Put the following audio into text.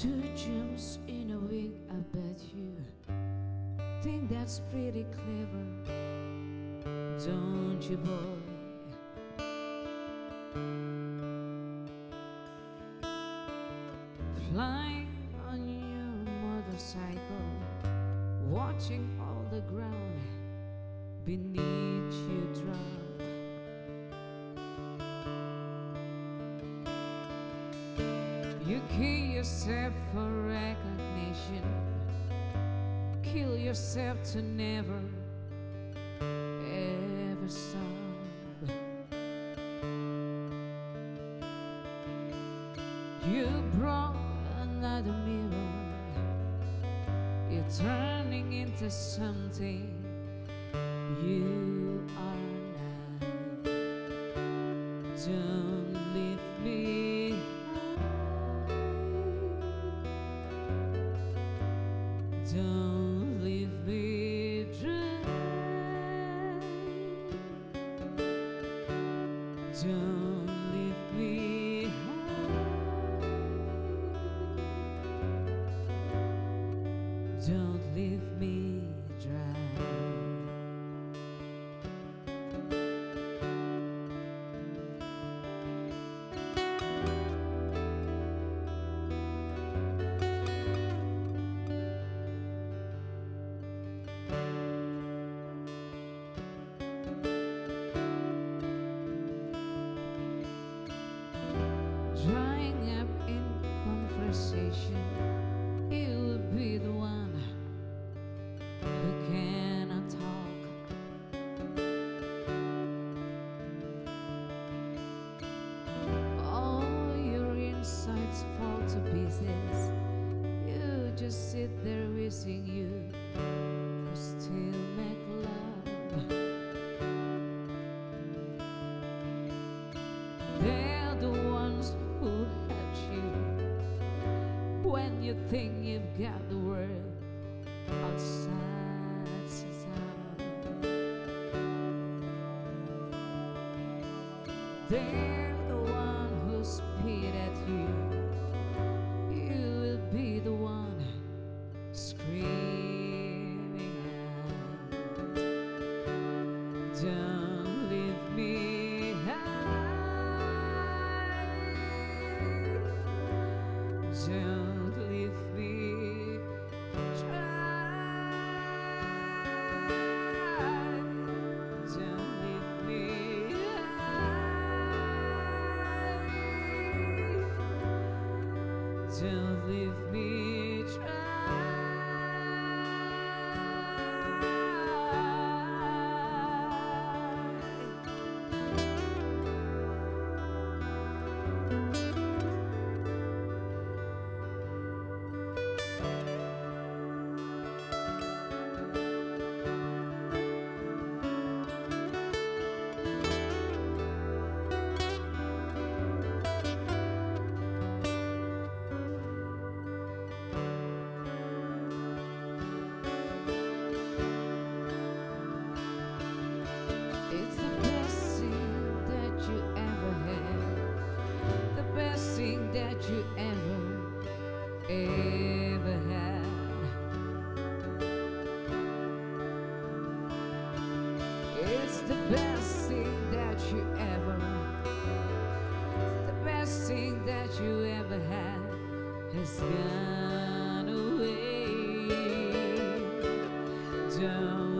2 jumps in a week, I bet you think that's pretty clever, don't you, boy? Flying on your motorcycle, watching all the ground beneath you drop. You kill yourself for recognition, kill yourself to never ever stop. You brought another mirror, you're turning into something you are not. Don't leave me, don't leave me dry, don't leave me high, don't leave me dry. Drying up in conversation, you will be the one who cannot talk. All your insides fall to pieces. You just sit there wishing you could still make love. They're the ones who hurt you when you think you've got the world outside out. They're the one who spit at you. You will be the one screaming out. Don't leave me high, don't leave me dry, don't leave me high, don't leave me dry. It's the best thing that you ever had, the best thing that you ever had. It's the best thing that you ever, the best thing that you ever had has gone away. Don't